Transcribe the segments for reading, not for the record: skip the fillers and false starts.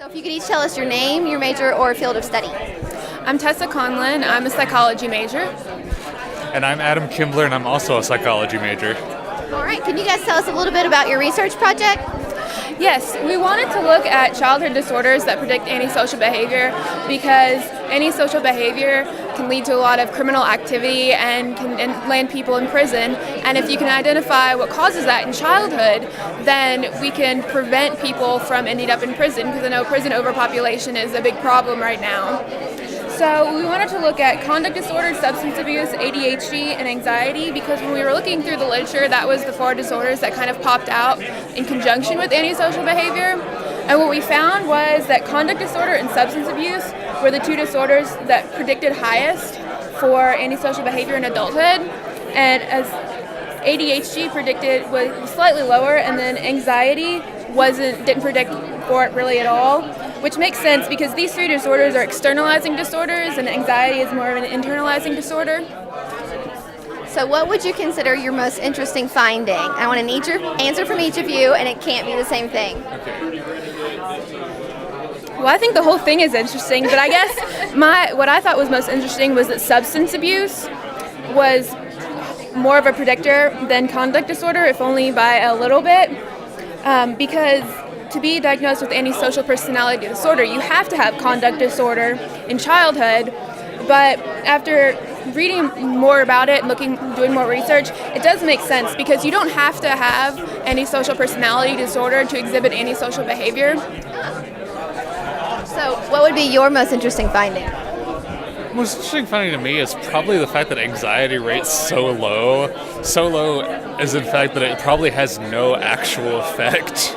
If you could each tell us your name, your major, or field of study. I'm Tessa Conlon. I'm a psychology major. And I'm Adam Kimbler, and I'm also a psychology major. All right, can you guys tell us a little bit about your research project? Yes, we wanted to look at childhood disorders that predict antisocial behavior because antisocial behavior can lead to a lot of criminal activity and can land people in prison. And if you can identify what causes that in childhood, then we can prevent people from ending up in prison, because I know prison overpopulation is a big problem right now. So we wanted to look at conduct disorders, substance abuse, ADHD, and anxiety, because when we were looking through the literature, that was the 4 disorders that kind of popped out in conjunction with antisocial behavior. And what we found was that conduct disorder and substance abuse were the 2 disorders that predicted highest for antisocial behavior in adulthood. And as ADHD predicted was slightly lower, and then anxiety didn't predict for it really at all. Which makes sense because these 3 disorders are externalizing disorders and anxiety is more of an internalizing disorder. So what would you consider your most interesting finding? I want an answer from each of you, and it can't be the same thing. Okay. Well, I think the whole thing is interesting, but I guess what I thought was most interesting was that substance abuse was more of a predictor than conduct disorder, if only by a little bit, because to be diagnosed with antisocial personality disorder, you have to have conduct disorder in childhood, but after reading more about it and doing more research, it does make sense because you don't have to have antisocial personality disorder to exhibit antisocial behavior. So what would be your most interesting finding? Most interesting finding to me is probably the fact that anxiety rate's so low. So low as in fact that it probably has no actual effect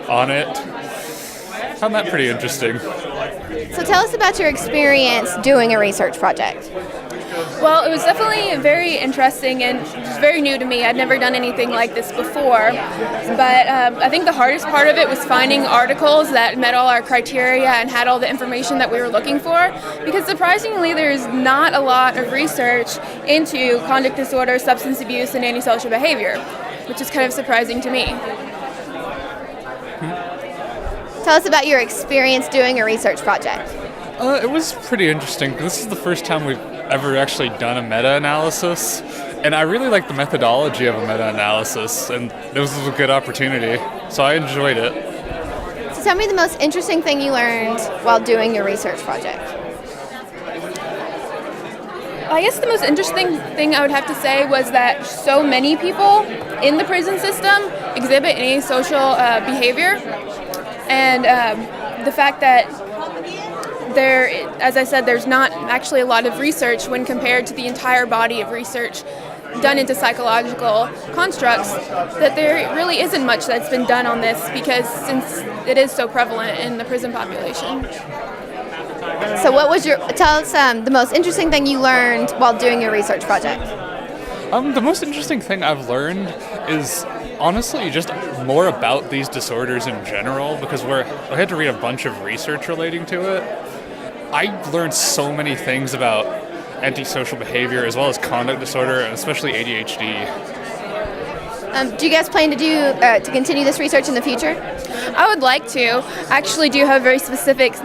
on it. I found that pretty interesting. So tell us about your experience doing a research project. Well, it was definitely very interesting and just very new to me. I'd never done anything like this before. But I think the hardest part of it was finding articles that met all our criteria and had all the information that we were looking for. Because surprisingly, there's not a lot of research into conduct disorder, substance abuse, and antisocial behavior, which is kind of surprising to me. Tell us about your experience doing a research project. It was pretty interesting. This is the first time we've ever actually done a meta-analysis, and I really like the methodology of a meta-analysis, and this was a good opportunity, so I enjoyed it. So tell me the most interesting thing you learned while doing your research project. I guess the most interesting thing I would have to say was that so many people in the prison system exhibit antisocial behavior, and the fact that as I said, there's not actually a lot of research when compared to the entire body of research done into psychological constructs, that there really isn't much that's been done on this because since it is so prevalent in the prison population. So tell us the most interesting thing you learned while doing your research project. The most interesting thing I've learned is honestly just more about these disorders in general, because I had to read a bunch of research relating to it. I learned so many things about antisocial behavior as well as conduct disorder, and especially ADHD. Do you guys plan to continue this research in the future? I would like to. I actually do have very specific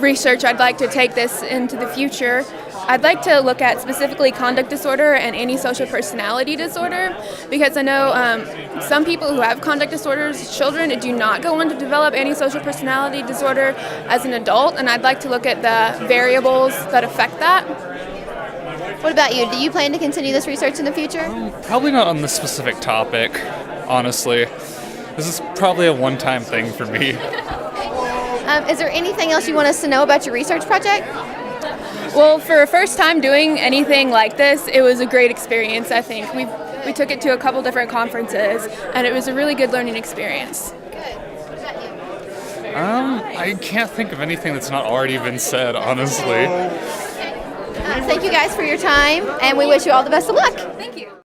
research I'd like to take this into the future. I'd like to look at specifically conduct disorder and antisocial personality disorder, because I know some people who have conduct disorders, children, do not go on to develop antisocial personality disorder as an adult, and I'd like to look at the variables that affect that. What about you? Do you plan to continue this research in the future? Probably not on this specific topic, honestly. This is probably a one-time thing for me. Is there anything else you want us to know about your research project? Well, for a first time doing anything like this, it was a great experience, I think. We took it to a couple different conferences, and it was a really good learning experience. Good. What about you? I can't think of anything that's not already been said, honestly. Thank you guys for your time, and we wish you all the best of luck.